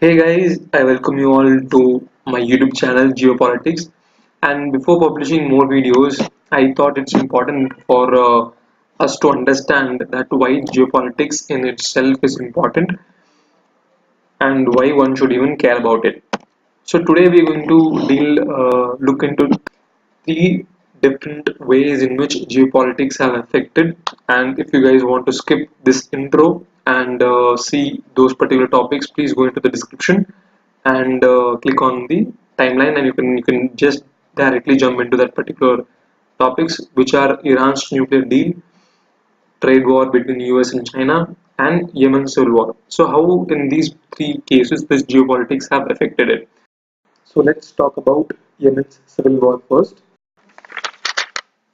Hey guys, I welcome you all to my YouTube channel Geopolitics. And before publishing more videos, I thought it's important for us to understand that why geopolitics in itself is important and why one should even care about it. So today we're going to look into three different ways in which geopolitics have affected. And if you guys want to skip this intro and see those particular topics, please go into the description and click on the timeline, and you can just directly jump into that particular topics, which are Iran's nuclear deal, trade war between US and China, and Yemen civil war. So how in these three cases this geopolitics have affected it? So let's talk about Yemen's civil war first,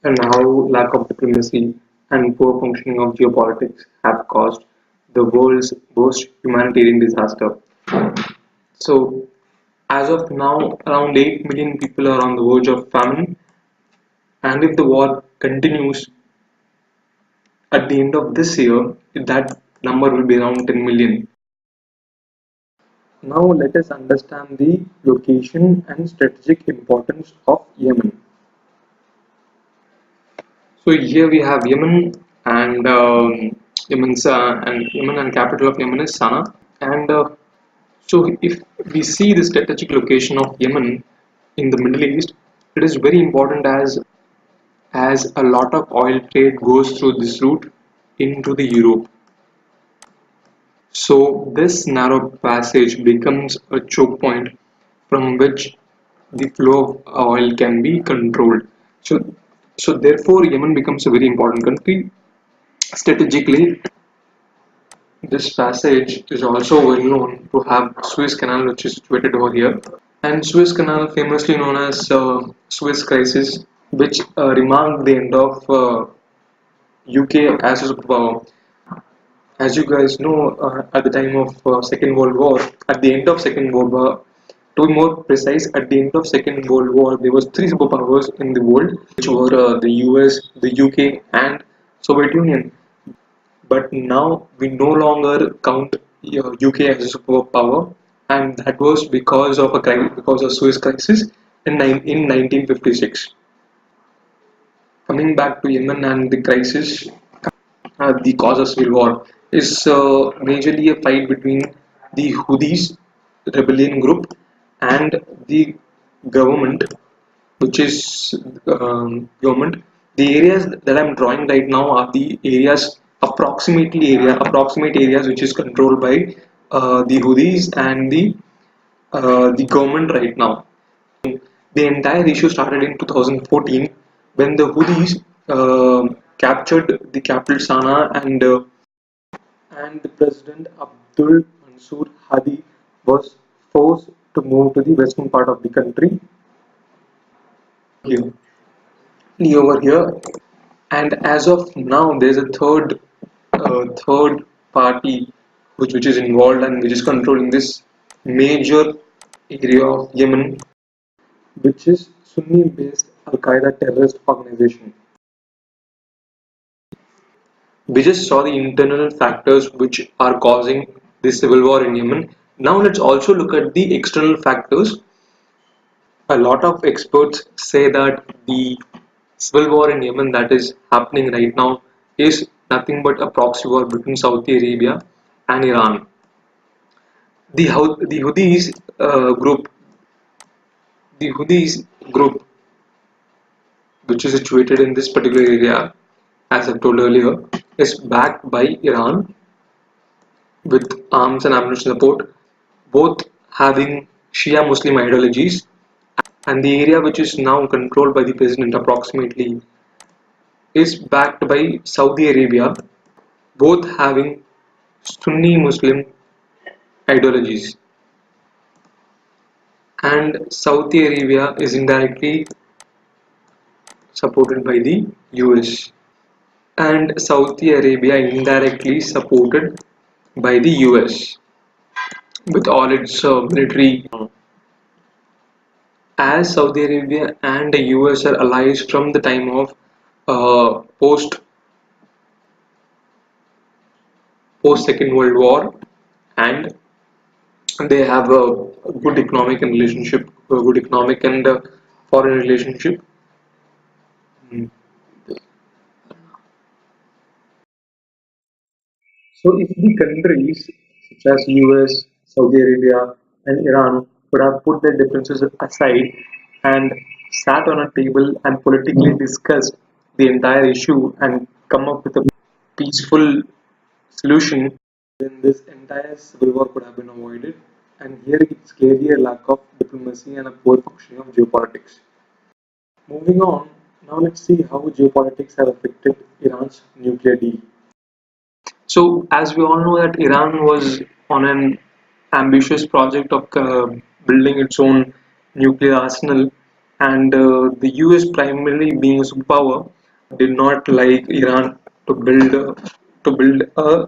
and how lack of diplomacy and poor functioning of geopolitics have caused the world's worst humanitarian disaster. So, as of now, around 8 million people are on the verge of famine, and if the war continues at the end of this year, that number will be around 10 million. Now, let us understand the location and strategic importance of Yemen. So here we have Yemen, and Yemen and capital of Yemen is Sana'a. And so if we see the strategic location of Yemen in the Middle East, it is very important as a lot of oil trade goes through this route into the Europe. So this narrow passage becomes a choke point from which the flow of oil can be controlled. So, so therefore Yemen becomes a very important country strategically. This passage is also well known to have Suez Canal, which is situated over here, and Suez Canal, famously known as Suez Crisis, which remarked the end of UK as a superpower. As you guys know, at the time of Second World War, at the end of Second World War, to be more precise, at the end of Second World War, there was three superpowers in the world, which were the US, the UK, and Soviet Union. But now we no longer count UK as a superpower, and that was because of a crime, because of Suez Crisis in 1956. Coming back to Yemen and the crisis, the cause of civil war is majorly a fight between the Houthis rebellion group and the government, which is government. The areas that I'm drawing right now are the areas approximate areas which is controlled by the Houthis and the government right now. The entire issue started in 2014 when the Houthis captured the capital Sana'a, and the President Abdul Mansur Hadi was forced to move to the western part of the country here, over here. And as of now, there's a third party which is involved and which is controlling this major area of Yemen, which is Sunni-based Al Qaeda terrorist organization. We just saw the internal factors which are causing the civil war in Yemen. Now let's also look at the external factors. A lot of experts say that the civil war in Yemen that is happening right now is nothing but a proxy war between Saudi Arabia and Iran. The Houthis group, the Houthis group, which is situated in this particular area, as I've told earlier, is backed by Iran with arms and ammunition support, both having Shia Muslim ideologies, and the area which is now controlled by the president approximately is backed by Saudi Arabia, both having Sunni Muslim ideologies. And Saudi Arabia is indirectly supported by the US. And Saudi Arabia indirectly supported by the US with all its military. As Saudi Arabia and the US are allies from the time of post Second World War, and They have a good economic and relationship, a good economic and foreign relationship. Mm. So if the countries such as US, Saudi Arabia, and Iran would have put their differences aside and sat on a table and politically discussed the entire issue and come up with a peaceful solution, then this entire civil war could have been avoided. And here it's clearly a lack of diplomacy and a poor functioning of geopolitics. Moving on, now let's see how geopolitics have affected Iran's nuclear deal. So, as we all know, that Iran was on an ambitious project of building its own nuclear arsenal, and the US, primarily being a superpower, did not like Iran to build a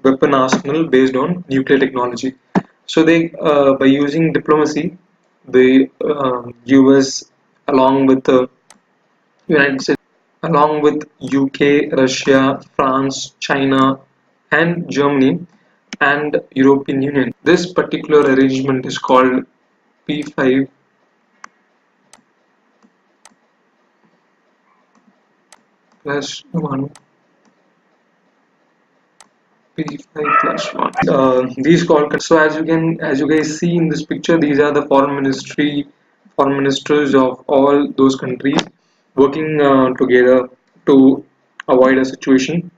weapon arsenal based on nuclear technology. So they, by using diplomacy, the US, along with the United States, along with UK, Russia, France, China, and Germany, and European Union. This particular arrangement is called P5 plus 1. P5 plus 1. These call so as you guys see in this picture, these are the foreign ministers of all those countries working together to avoid a situation.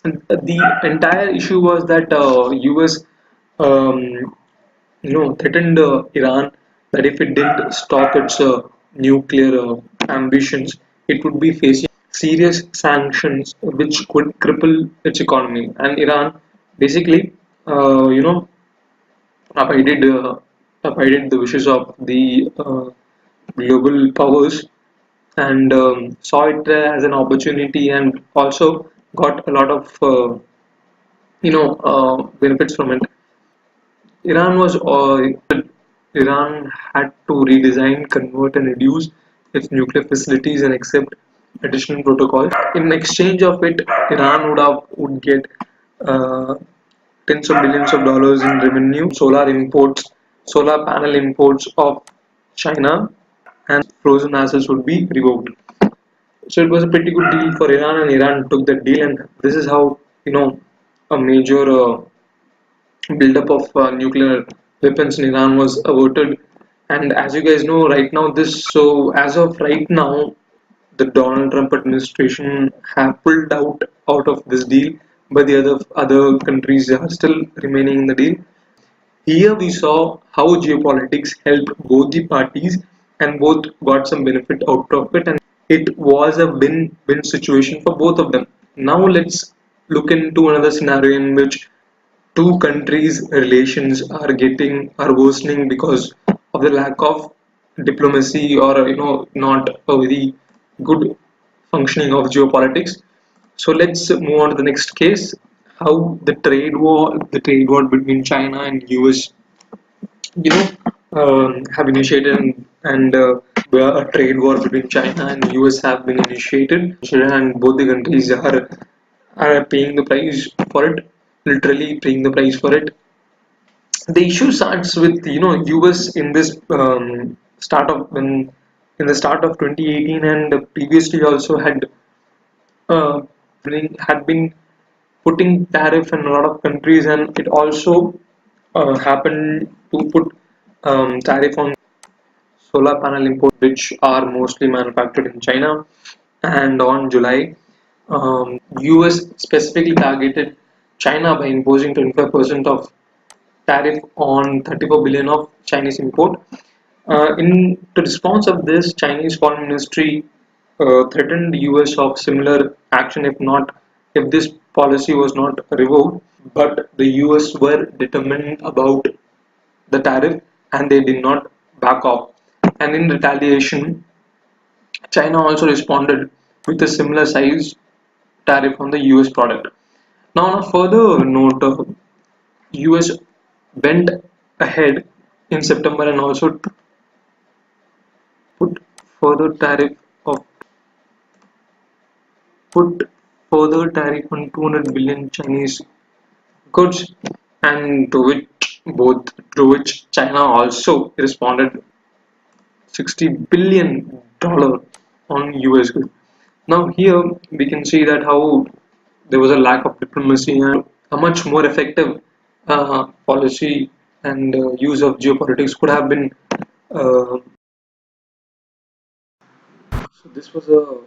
And the entire issue was that US um, threatened Iran that if it didn't stop its nuclear ambitions, it would be facing serious sanctions which could cripple its economy. And Iran basically, uh, you know, abided abided the wishes of the global powers and saw it as an opportunity and also got a lot of benefits from it. Iran was Iran had to redesign, convert, and reduce its nuclear facilities and accept additional protocols. In exchange of it, Iran would get uh, tens of billions of dollars in revenue, solar panel imports of China, and frozen assets would be revoked. So it was a pretty good deal for Iran, and Iran took that deal, and this is how a major buildup of nuclear weapons in Iran was averted. And as you guys know, right now, as of right now, the Donald Trump administration have pulled out of this deal, but the other countries are still remaining in the deal. Here we saw how geopolitics helped both the parties and both got some benefit out of it, and it was a win-win situation for both of them. Now let's look into another scenario in which two countries' relations are worsening because of the lack of diplomacy or not a very good functioning of geopolitics. So let's move on to the next case. How the trade war between China and US, have initiated and a trade war between China and US have been initiated, and both the countries are paying the price for it, literally paying the price for it. The issue starts with US in this start of when in the start of 2018 and previously also uh, had been putting tariff in a lot of countries, and it also happened to put tariff on solar panel imports which are mostly manufactured in China. And on July, US specifically targeted China by imposing 25% of tariff on 34 billion of Chinese import. In the response of this, Chinese Foreign Ministry threatened the US of similar action if this policy was not revoked. But the US were determined about the tariff and they did not back off. And in retaliation, China also responded with a similar size tariff on the US product. Now, on a further note, US went ahead in September and also put further tariff of put further tariff on 200 billion Chinese goods, and to which both to which China also responded $60 billion on US goods. Now here we can see that how there was a lack of diplomacy and a much more effective policy and use of geopolitics could have been. Uh, so this was a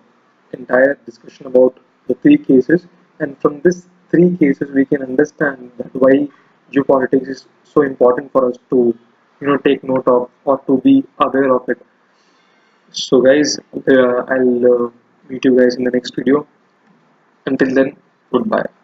entire discussion about the three cases, and from this three cases we can understand that why geopolitics is so important for us to take note of or to be aware of it. So guys, I'll meet you guys in the next video. Until then, goodbye.